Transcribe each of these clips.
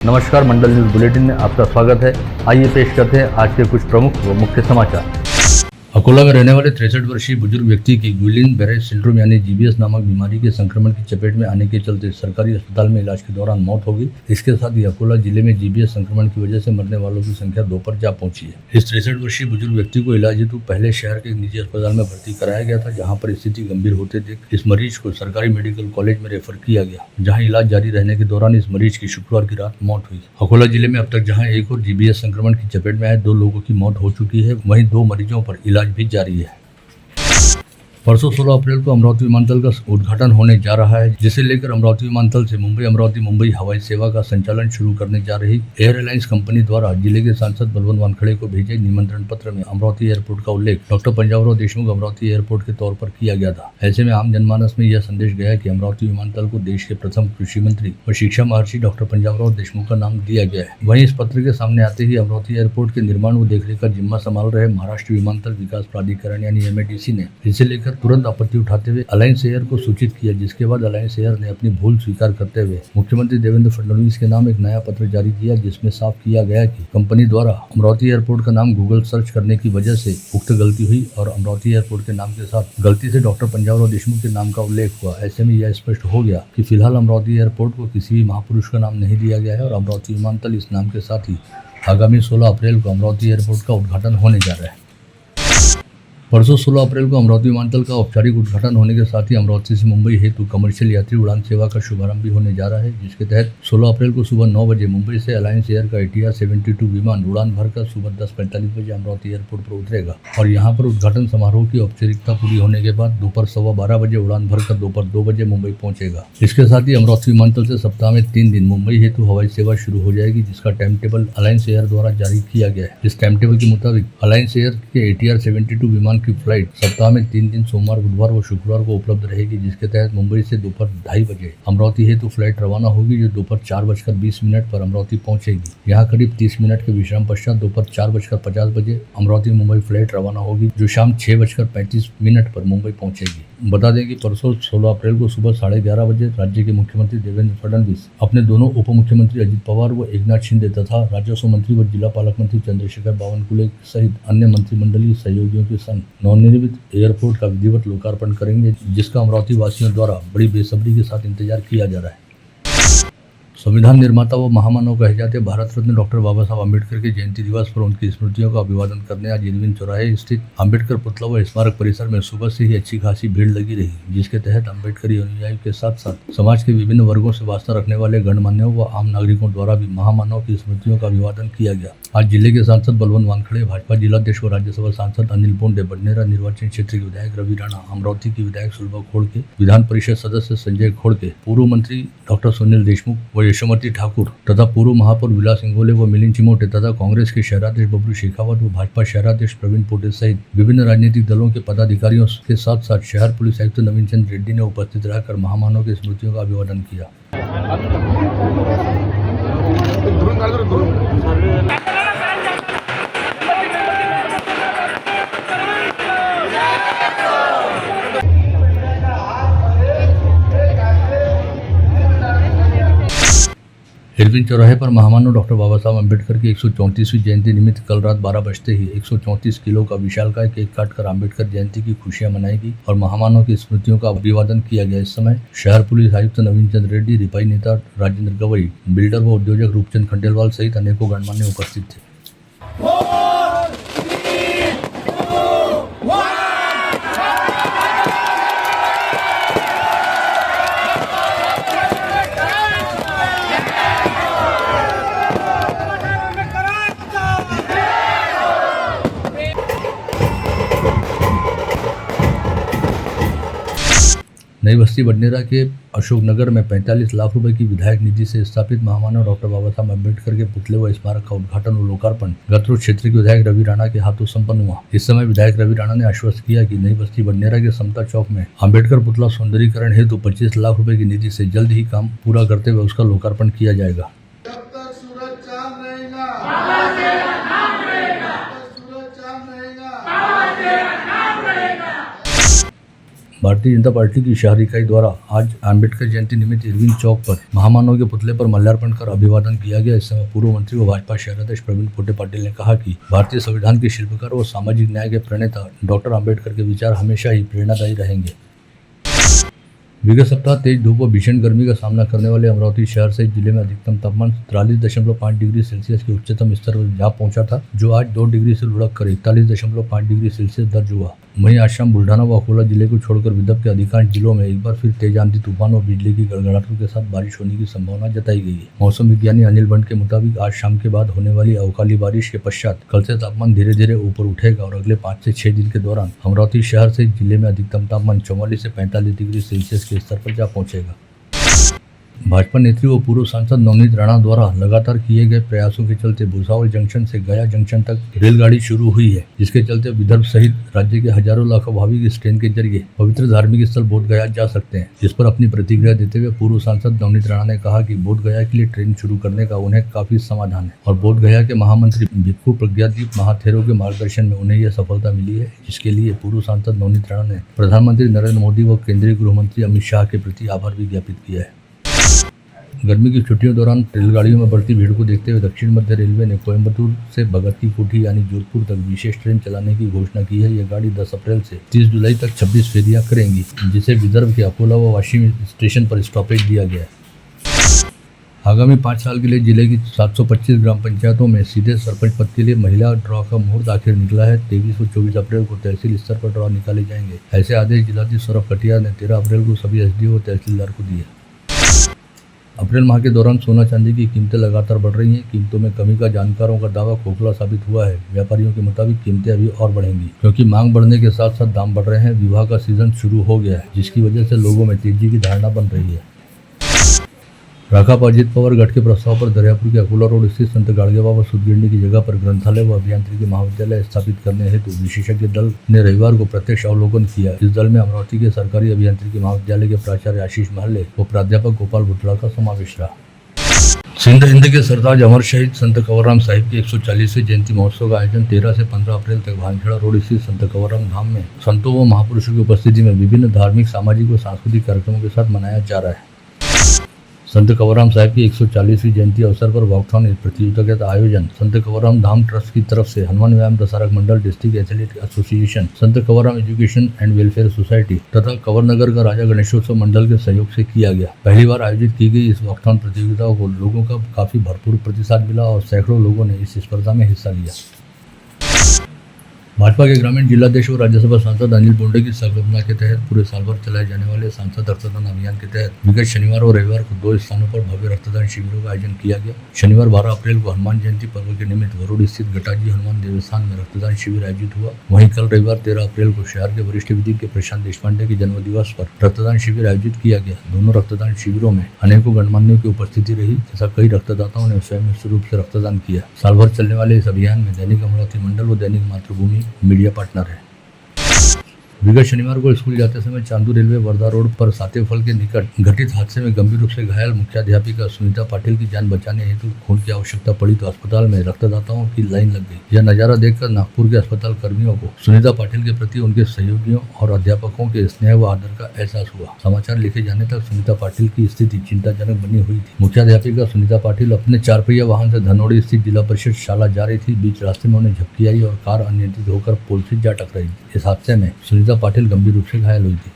नमस्कार, मंडल news bulletin में आपका स्वागत है। आइए पेश करते हैं आज के कुछ प्रमुख व मुख्य समाचार। अकोला में रहने वाले 63 वर्षीय बुजुर्ग व्यक्ति की गुइलिन बेरे सिंड्रोम यानी जीबीएस नामक बीमारी के संक्रमण की चपेट में आने के चलते सरकारी अस्पताल में इलाज के दौरान मौत हो गई। इसके साथ ही अकोला जिले में जीबीएस संक्रमण की वजह से मरने वालों की संख्या 2 पर जा पहुंची है। इस 63 वर्षीय बुजुर्ग व्यक्ति को इलाज हेतु पहले शहर के निजी अस्पताल में भर्ती कराया गया था, जहाँ पर स्थिति गंभीर होते देख इस मरीज को सरकारी मेडिकल कॉलेज में रेफर किया गया, जहाँ इलाज जारी रहने के दौरान इस मरीज की शुक्रवार की रात मौत हुई। अकोला जिले में अब तक जहाँ एक और जीबीएस संक्रमण की चपेट में आए 2 लोगों की मौत हो चुकी है, वहीं 2 मरीजों पर इलाज भी जारी है। परसों 16 अप्रैल को अमरावती विमानतल का उद्घाटन होने जा रहा है, जिसे लेकर अमरावती विमानतल से मुंबई हवाई सेवा का संचालन शुरू करने जा रही एयर अलायंस कंपनी द्वारा जिले के सांसद बलवंत वानखेड़े को भेजे निमंत्रण पत्र में अमरावती एयरपोर्ट का उल्लेख डॉक्टर पंजाबराव देशमुख अमरावती एयरपोर्ट के तौर पर किया गया था। ऐसे में आम जनमानस में यह संदेश गया कि अमरावती विमानतल को देश के प्रथम कृषि मंत्री और शिक्षा महर्षि डॉक्टर पंजाबराव देशमुख का नाम दिया गया है। वहीं इस पत्र के सामने आते ही अमरावती एयरपोर्ट के निर्माण व देखरेख का जिम्मा संभाल रहे महाराष्ट्र विमानतल विकास प्राधिकरण यानी MADC ने इसे लेकर तुरंत आपत्ति उठाते हुए अलायंस एयर को सूचित किया, जिसके बाद अलायंस एयर ने अपनी भूल स्वीकार करते हुए मुख्यमंत्री देवेंद्र फडणवीस के नाम एक नया पत्र जारी किया, जिसमें साफ किया गया कि कंपनी द्वारा अमरावती एयरपोर्ट का नाम गूगल सर्च करने की वजह से उक्त गलती हुई और अमरावती एयरपोर्ट के नाम के साथ गलती से डॉक्टर पंजाबराव देशमुख के नाम का उल्लेख हुआ। ऐसे में यह स्पष्ट हो गया कि फिलहाल अमरावती एयरपोर्ट को किसी भी महापुरुष का नाम नहीं दिया गया है और अमरावती विमानतल इस नाम के साथ ही आगामी 16 अप्रैल को अमरावती एयरपोर्ट का उद्घाटन होने जा रहा है। परसों 16 अप्रैल को अमरावती विमानतल का औपचारिक उद्घाटन होने के साथ ही अमरावती से मुंबई हेतु कमर्शियल यात्री उड़ान सेवा का शुभारंभ भी होने जा रहा है, जिसके तहत 16 अप्रैल को सुबह 9 बजे मुंबई से अलायंस एयर का ATR 72 विमान उड़ान भरकर सुबह 10:45 बजे अमरावती एयरपोर्ट पर उतरेगा और यहां पर उद्घाटन समारोह की औपचारिकता पूरी होने के बाद दोपहर 12:15 बजे उड़ान भरकर दोपहर 2 बजे मुंबई पहुंचेगा। इसके साथ ही अमरावती विमानतल से सप्ताह में 3 दिन मुंबई हेतु हवाई सेवा शुरू हो जाएगी, जिसका टाइम टेबल अलायंस एयर द्वारा जारी किया गया है। इस टाइम टेबल के मुताबिक अलायंस एयर के ATR 72 विमान की फ्लाइट सप्ताह में 3 दिन सोमवार, बुधवार व शुक्रवार को उपलब्ध रहेगी, जिसके तहत मुंबई से दोपहर 2:30 बजे अमरावती हेतु फ्लाइट रवाना होगी, जो दोपहर 4:20 पर अमरावती पहुंचेगी। यहां करीब 30 मिनट के विश्राम पश्चात दोपहर 4:50 बजे अमरावती मुंबई फ्लाइट रवाना होगी, जो शाम 6:35 पर मुंबई पहुंचेगी। बता दें कि परसों 16 अप्रैल को सुबह 11:30 बजे राज्य के मुख्यमंत्री देवेंद्र फडणवीस अपने दोनों उप मुख्यमंत्री अजित पवार व एकनाथ शिंदे तथा राजस्व मंत्री व जिला पालक मंत्री चंद्रशेखर बावनकुले सहित अन्य मंत्रिमंडलीय सहयोगियों के संग नवनिर्मित एयरपोर्ट का विधिवत लोकार्पण करेंगे, जिसका अमरावती वासियों द्वारा बड़ी बेसब्री के साथ इंतजार किया जा रहा है। संविधान निर्माता व महामानव कहे जाते भारत रत्न डॉक्टर बाबा साहब अम्बेडकर के जयंती दिवस पर उनकी स्मृतियों का अभिवादन करने आज इरविन चौराहे स्थित अम्बेडकर पुतला व स्मारक परिसर में सुबह से ही अच्छी खासी भीड़ लगी रही, जिसके तहत अम्बेडकरी अनुयायियों के साथ साथ समाज के विभिन्न वर्गों से वास्ता रखने वाले गणमान्यों व आम नागरिकों द्वारा भी महामानव की स्मृतियों का अभिवादन किया गया। आज जिले के सांसद बलवंत वानखेड़े, भाजपा जिलाध्यक्ष व राज्यसभा सांसद अनिल पोंडे, बडनेरा निर्वाचन क्षेत्र के विधायक रवि राणा, अमरावती की विधायक सुलभा खोड़के, विधान परिषद सदस्य संजय खोड़के, पूर्व मंत्री डॉक्टर सुनील देशमुख व यशोमती ठाकुर तथा पूर्व महापौर विलास इंगोले व मिलिंद चिमोटे तथा कांग्रेस के शहराध्यक्ष बबलू शेखावत व भाजपा शहराध्यक्ष प्रवीण पोटे सहित विभिन्न राजनीतिक दलों के पदाधिकारियों के साथ साथ शहर पुलिस आयुक्त नवीन चंद्र रेड्डी ने उपस्थित रहकर महामानव की स्मृतियों का अभिवादन किया। इरविन चौराहे पर महामानव डॉक्टर बाबा साहब अम्बेडकर की 134वीं जयंती निमित्त कल रात 12 बजते ही 134 किलो का विशालकाय केक काटकर अम्बेडकर जयंती की खुशियां मनाई गई और महामानव की स्मृतियों का अभिवादन किया गया। इस समय शहर पुलिस आयुक्त नवीन चंद्र रेड्डी, रिपाई नेता राजेंद्र गवई, बिल्डर व उद्योजक रूपचंद खंडेलवाल सहित अनेकों गणमान्य उपस्थित थे। नई बस्ती बडनेरा के अशोकनगर में 45 लाख रुपए की विधायक निधि से स्थापित महामानव डॉक्टर बाबा साहब अम्बेडकर के पुतले व स्मारक का उद्घाटन और लोकार्पण गतरोज क्षेत्र के विधायक रवि राणा के हाथों संपन्न हुआ। इस समय विधायक रवि राणा ने आश्वस्त किया कि नई बस्ती बडनेरा के समता चौक में अम्बेडकर पुतला सौंदर्यीकरण हेतु 25 लाख रुपए की निधि से जल्द ही काम पूरा करते हुए उसका लोकार्पण किया जाएगा। भारतीय जनता पार्टी की शहर इकाई द्वारा आज अम्बेडकर जयंती निमित्त इरविन चौक पर महामानव के पुतले पर माल्यार्पण कर अभिवादन किया गया। इस समय पूर्व मंत्री व भाजपा शहराध्यक्ष प्रवीण पोटे पाटिल ने कहा कि भारतीय संविधान के शिल्पकार व सामाजिक न्याय के प्रणेता डॉक्टर अम्बेडकर के विचार हमेशा ही प्रेरणादायी रहेंगे। विगत सप्ताह तेज धूप व भीषण गर्मी का सामना करने वाले अमरावती शहर सहित जिले में अधिकतम तापमान 43.5 डिग्री सेल्सियस के उच्चतम स्तर पर जा पहुंचा था, जो आज 2 डिग्री से लुढ़क कर 41.5 डिग्री सेल्सियस दर्ज हुआ। वहीं आज शाम बुल्ढाना व अकोला जिले को छोड़कर विदर्भ के अधिकांश जिलों में एक बार फिर तेज आंधी तूफान और बिजली की गड़गड़ाहटों के साथ बारिश होने की संभावना जताई गई है। मौसम विज्ञानी अनिल बंट के मुताबिक आज शाम के बाद होने वाली अवकाली बारिश के पश्चात कल से तापमान धीरे धीरे ऊपर उठेगा और अगले 5 से 6 दिन के दौरान अमरावती शहर से जिले में अधिकतम तापमान 44 से 45 डिग्री सेल्सियस के स्तर पर जा पहुंचेगा। भाजपा नेत्री व पूर्व सांसद नवनीत राणा द्वारा लगातार किए गए प्रयासों के चलते भुसावल जंक्शन से गया जंक्शन तक रेलगाड़ी शुरू हुई है, जिसके चलते विदर्भ सहित राज्य के हजारों लाखों भाविक इस ट्रेन के जरिए पवित्र धार्मिक स्थल बोधगया जा सकते हैं। जिस पर अपनी प्रतिक्रिया देते हुए पूर्व सांसद नवनीत राणा ने कहा कि बोधगया के लिए ट्रेन शुरू करने का उन्हें काफी समाधान है और बोधगया के महामंत्री भिक्खु प्रज्ञादीप महाथेरो के मार्गदर्शन में उन्हें यह सफलता मिली है, जिसके लिए पूर्व सांसद नवनीत राणा ने प्रधानमंत्री नरेंद्र मोदी व केंद्रीय गृह मंत्री अमित शाह के प्रति आभार भी ज्ञापित किया है। गर्मी की छुट्टियों दौरान रेलगाड़ियों में बढ़ती भीड़ को देखते हुए दक्षिण मध्य रेलवे ने कोयम्बटूर से भगत की कोठी यानी जोधपुर तक विशेष ट्रेन चलाने की घोषणा की है। यह गाड़ी 10 अप्रैल से 30 जुलाई तक 26 फेरियां करेंगी, जिसे विदर्भ के अकोला व वाशी स्टेशन पर स्टॉपेज दिया गया है। आगामी 5 साल के लिए जिले की 725 ग्राम पंचायतों में सीधे सरपंच पद के लिए महिला ड्रॉ का मुहूर्त आखिर निकला है। 23 व 24 अप्रैल को तहसील स्तर पर ड्रॉ निकाले जाएंगे। ऐसे आदेश जिलाधीश सौरभ कटियार ने 13 अप्रैल को सभी एसडीओ व तहसीलदार को दिए। अप्रैल माह के दौरान सोना चांदी की कीमतें लगातार बढ़ रही हैं। कीमतों में कमी का जानकारों का दावा खोखला साबित हुआ है। व्यापारियों के मुताबिक कीमतें अभी और बढ़ेंगी, क्योंकि मांग बढ़ने के साथ साथ दाम बढ़ रहे हैं। विवाह का सीजन शुरू हो गया है, जिसकी वजह से लोगों में तेजी की धारणा बन रही है। राकांपा अजित पवार गढ़ के प्रस्ताव पर दरियापुर के अकोला रोड स्थित संत गाड़गे बाबा सुदगिरनी की जगह पर ग्रंथालय व अभियांत्रिकी महाविद्यालय स्थापित करने हेतु विशेषज्ञ दल ने रविवार को प्रत्यक्ष अवलोकन किया। इस दल में अमरावती के सरकारी अभियांत्रिकी महाविद्यालय के प्राचार्य आशीष महले व प्राध्यापक गोपाल भुतड़ा का समावेश रहा। सिंध हिंद के सरताज अमर शहीद संत कंवरराम साहिब की 140वीं जयंती महोत्सव का आयोजन 13 से 15 अप्रैल तक भानखेड़ा रोड स्थित संत कंवरराम धाम में संतों व महापुरुषों की उपस्थिति में विभिन्न धार्मिक, सामाजिक व सांस्कृतिक कार्यक्रमों के साथ मनाया जा रहा है। संत कंवरराम साहिब की 140वीं जयंती अवसर पर वॉकथॉन प्रतियोगिता का आयोजन संत कंवरराम धाम ट्रस्ट की तरफ से हनुमान व्यायाम प्रसारक मंडल, district athletic association, Sant Kanwarram education and welfare society तथा कंवरनगर का राजा गणेशोत्सव मंडल के सहयोग से किया गया। पहली बार आयोजित की गई इस वॉकथॉन प्रतियोगिता को लोगों का काफी भरपूर प्रतिसाद मिला और सैकड़ों लोगों ने इस स्पर्धा में हिस्सा लिया। भाजपा के ग्रामीण जिलाध्यक्ष और राज्यसभा सांसद अनिल बोंडे की संकल्पना के तहत पूरे साल भर चलाए जाने वाले सांसद रक्तदान अभियान के तहत विगत शनिवार और रविवार को 2 स्थानों पर भव्य रक्तदान शिविरों का आयोजन किया गया। शनिवार 12 अप्रैल को हनुमान जयंती पर्व के निमित्त वरुड़ स्थित घटाजी हनुमान देवस्थान में रक्तदान शिविर आयोजित हुआ। वहीं कल रविवार 13 अप्रैल को शहर के वरिष्ठ विधिज्ञ प्रशांत देशपांडे के जन्म दिवस पर रक्तदान शिविर आयोजित किया गया। दोनों रक्तदान शिविरों में अनेकों गणमान्यों की उपस्थिति रही तथा कई रक्तदाताओं ने स्वयं रूप से रक्तदान किया। साल भर चलने वाले इस अभियान में दैनिक अमरावती मंडल व दैनिक मातृभूमि मीडिया पार्टनर है। विगत शनिवार को स्कूल जाते समय चांदू रेलवे वर्धा रोड पर सातेफल के निकट घटित हादसे में गंभीर रूप से घायल मुख्याध्यापिका सुनीता पाटिल की जान बचाने हेतु खून की आवश्यकता पड़ी तो अस्पताल में रक्तदाताओं की लाइन लग गई। यह नजारा देखकर नागपुर के अस्पताल कर्मियों को सुनीता पाटिल के प्रति उनके सहयोगियों और अध्यापकों के स्नेह व आदर का एहसास हुआ। समाचार लिखे जाने तक सुनीता पाटिल की स्थिति चिंताजनक बनी हुई थी। मुख्याध्यापिका सुनीता पाटिल अपने 4 पहिया वाहन से धनोड़ी स्थित जिला परिषद शाला जा रही थी। बीच रास्ते में उन्हें झपकी आई और कार अनियंत्रित होकर पुल से जा टकराई। इस हादसे में सुनीता पाटिल गंभीर रूप से घायल हुई थी।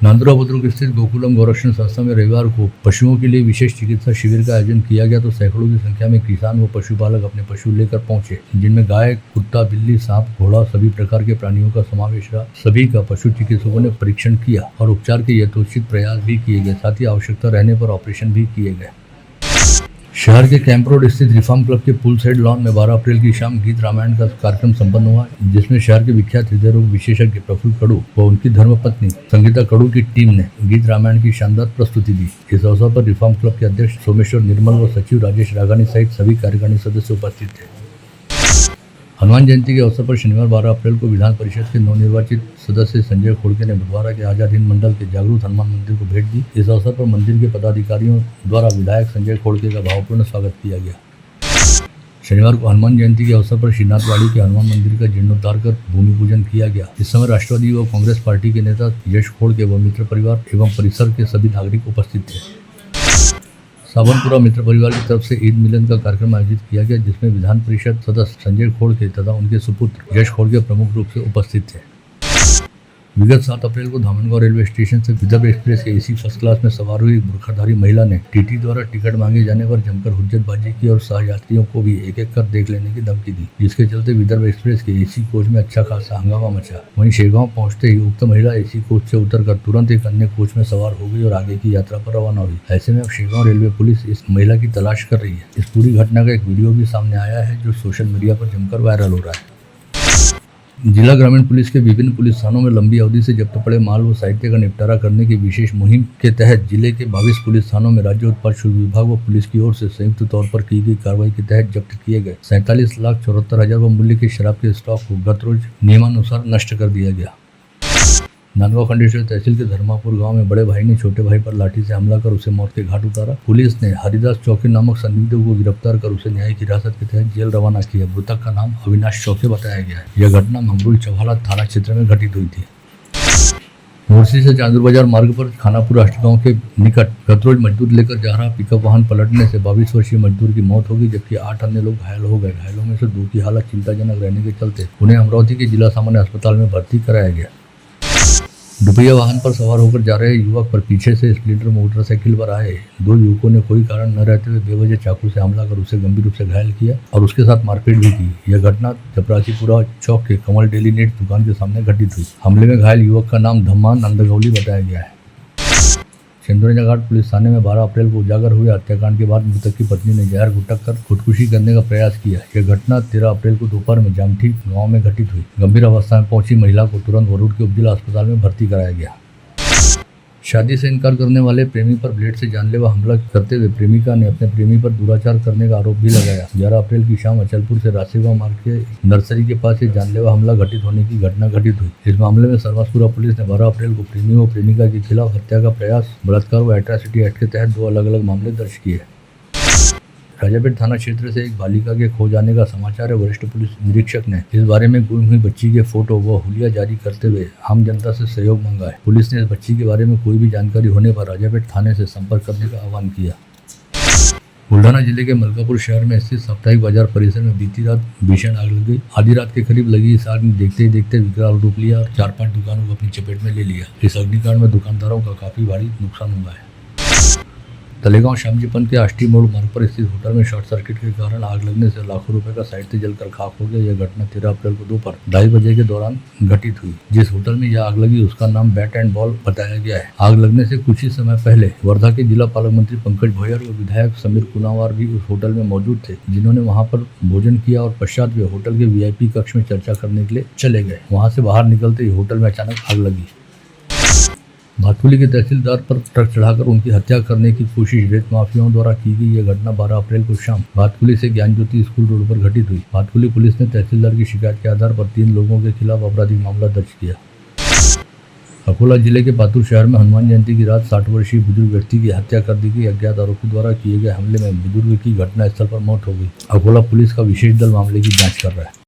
नांदुरा बुद्रुक स्थित गोकुलम गौरक्षण संस्था में रविवार को पशुओं के लिए विशेष चिकित्सा शिविर का आयोजन किया गया तो सैकड़ों की संख्या में किसान व पशुपालक अपने पशु लेकर पहुंचे, जिनमें गाय, कुत्ता, बिल्ली, सांप, घोड़ा सभी प्रकार के प्राणियों का समावेश रहा। सभी का पशु चिकित्सकों ने परीक्षण किया और उपचार के यथोचित प्रयास भी किए गए। साथ ही आवश्यकता रहने पर ऑपरेशन भी किए गए। शहर के कैंप रोड स्थित रिफॉर्म क्लब के पुल साइड लॉन में 12 अप्रैल की शाम गीत रामायण का कार्यक्रम संपन्न हुआ, जिसमें शहर के विख्यात हृदय रोग विशेषज्ञ प्रफुल्ल कडू व उनकी धर्मपत्नी संगीता कडू की टीम ने गीत रामायण की शानदार प्रस्तुति दी। इस अवसर पर रिफॉर्म क्लब के अध्यक्ष सोमेश्वर निर्मल व सचिव राजेश राघानी सहित सभी कार्यकारिणी सदस्य उपस्थित थे। हनुमान जयंती के अवसर पर शनिवार 12 अप्रैल को विधान परिषद के नवनिर्वाचित सदस्य संजय खोड़के ने बुधवारा के आजाद हिंद मंडल के जागरूक हनुमान मंदिर को भेंट दी। इस अवसर पर मंदिर के पदाधिकारियों द्वारा विधायक संजय खोड़के का भावपूर्ण स्वागत किया गया। शनिवार को हनुमान जयंती के अवसर पर श्रीनाथवाड़ी के हनुमान मंदिर का जीर्णोद्धार कर भूमि पूजन किया गया। इस समय राष्ट्रवादी व कांग्रेस पार्टी के नेता यश खोड़के व मित्र परिवार एवं परिसर के सभी नागरिक उपस्थित थे। सावनपुरा मित्र परिवार की तरफ से ईद मिलन का कार्यक्रम आयोजित किया गया, जिसमें विधान परिषद सदस्य संजय खोड़के तथा उनके सुपुत्र यश खोड़के प्रमुख रूप से उपस्थित थे। विगत 7 अप्रैल को धामनगांव रेलवे स्टेशन से विदर्भ एक्सप्रेस के एसी फर्स्ट क्लास में सवार हुई बुर्खाधारी महिला ने टीटी द्वारा टिकट मांगे जाने पर जमकर हुज्जतबाजी की और सहयात्रियों को भी एक एक कर देख लेने की धमकी दी, जिसके चलते विदर्भ एक्सप्रेस के एसी कोच में अच्छा खासा हंगामा मचा। वहीं शेरगांव पहुंचते ही उक्त महिला एसी कोच से उतरकर तुरंत एक अन्य कोच में सवार हो गई और आगे की यात्रा पर रवाना हुई। ऐसे में अब शेरगांव रेलवे पुलिस इस महिला की तलाश कर रही है। इस पूरी घटना का एक वीडियो भी सामने आया है, जो सोशल मीडिया पर जमकर वायरल हो रहा है। जिला ग्रामीण पुलिस के विभिन्न पुलिस थानों में लंबी अवधि से जब्त पड़े माल व साहित्य का निपटारा करने की विशेष मुहिम के तहत जिले के 22 पुलिस थानों में राज्य उत्पाद शुल्क विभाग व पुलिस की ओर से संयुक्त तौर पर की गई कार्रवाई के तहत जब्त किए गए 47,74,000 मूल्य के शराब के स्टॉक को गत रोज नियमानुसार नष्ट कर दिया गया। नांदगांव खंडेश्वर तहसील के धर्मापुर गांव में बड़े भाई ने छोटे भाई पर लाठी से हमला कर उसे मौत के घाट उतारा। पुलिस ने हरिदास चौके नामक संदिग्ध को गिरफ्तार कर उसे न्यायिक हिरासत के तहत जेल रवाना किया। मृतक का नाम अविनाश चौके बताया गया है। यह घटना मंगरूल चौहाला थाना क्षेत्र में घटित हुई थी। मोरसी से चांदूर बाजार मार्ग पर खानापुर अष्टगांव के निकट गत रोज मजदूर लेकर जा रहा पिकअप वाहन पलटने से 22 वर्षीय मजदूर की मौत हो गई, जबकि 8 अन्य लोग घायल हो गए। घायलों में से 2 की हालत चिंताजनक रहने के चलते उन्हें अमरावती के जिला सामान्य अस्पताल में भर्ती कराया गया। दुपहिया वाहन पर सवार होकर जा रहे युवक पर पीछे से स्प्लेंडर मोटरसाइकिल पर आए 2 युवकों ने कोई कारण न रहते हुए बेवजह चाकू से हमला कर उसे गंभीर रूप से घायल किया और उसके साथ मारपीट भी की। यह घटना चपरासीपुरा चौक के कमल डेली नेट दुकान के सामने घटित हुई। हमले में घायल युवक का नाम धम्मा नंदगौली बताया गया है। सिंधुरिया घाट पुलिस थाने में 12 अप्रैल को उजागर हुए हत्याकांड के बाद मृतक की पत्नी ने जहर घुटक कर खुदकुशी करने का प्रयास किया। यह घटना 13 अप्रैल को दोपहर में जामठी गांव में घटित हुई। गंभीर अवस्था में पहुंची महिला को तुरंत वरुण के उपजिला अस्पताल में भर्ती कराया गया। शादी से इनकार करने वाले प्रेमी पर ब्लेड से जानलेवा हमला करते हुए प्रेमिका ने अपने प्रेमी पर दुराचार करने का आरोप भी लगाया। 11 अप्रैल की शाम अचलपुर से रासेगांव मार्ग के नर्सरी के पास एक जानलेवा हमला घटित होने की घटना घटित हुई। इस मामले में सरवासपुरा पुलिस ने 12 अप्रैल को प्रेमी व प्रेमिका के खिलाफ हत्या का प्रयास, बलात्कार व एट्रॉसिटी एक्ट के तहत 2 अलग अलग मामले दर्ज किए। राजापेट थाना क्षेत्र से एक बालिका के खो जाने का समाचार है। वरिष्ठ पुलिस निरीक्षक ने इस बारे में गुम हुई बच्ची के फोटो व हुलिया जारी करते हुए आम जनता से सहयोग मांगा है। पुलिस ने इस बच्ची के बारे में कोई भी जानकारी होने पर राजापेट थाने से संपर्क करने का आह्वान किया। बुल्ढाना जिले के मलकापुर शहर में स्थित साप्ताहिक बाजार परिसर में बीती रात भीषण आग लग गई। आधी रात के करीब लगी इस आग ने देखते ही देखते विकराल रूप लिया और 4-5 दुकानों को अपनी चपेट में ले लिया। इस अग्निकांड में दुकानदारों का काफी भारी नुकसान हुआ है। तलेगांव श्यामजीपन के आष्टी मोड़ मार्ग पर स्थित होटल में शॉर्ट सर्किट के कारण आग लगने से लाखों रुपए का साहित्य जलकर खाक हो गया। यह घटना 13 अप्रैल को दोपहर 2:30 बजे के दौरान घटित हुई। जिस होटल में यह आग लगी उसका नाम बैट एंड बॉल बताया गया है। आग लगने से कुछ ही समय पहले वर्धा के जिला पालक मंत्री पंकज भोयर व विधायक समीर कुनावार भी उस होटल में मौजूद थे, जिन्होंने वहां पर भोजन किया और पश्चात वे होटल के VIP कक्ष में चर्चा करने के लिए चले गए। वहां से बाहर निकलते ही होटल में अचानक आग लगी। भातकुली के तहसीलदार पर ट्रक चढ़ाकर उनकी हत्या करने की कोशिश रेत माफियाओं द्वारा की गई। यह घटना 12 अप्रैल को शाम भातकुली से ज्ञान ज्योति स्कूल रोड पर घटित हुई। भातकुली पुलिस ने तहसीलदार की शिकायत के आधार पर 3 लोगों के खिलाफ आपराधिक मामला दर्ज किया। अकोला जिले के पातुर शहर में हनुमान जयंती की रात 60 वर्षीय बुजुर्ग व्यक्ति की हत्या कर दी गई। अज्ञात आरोपी द्वारा किए गए हमले में बुजुर्ग की घटनास्थल पर मौत हो गई। अकोला पुलिस का विशेष दल मामले की जाँच कर रहा है।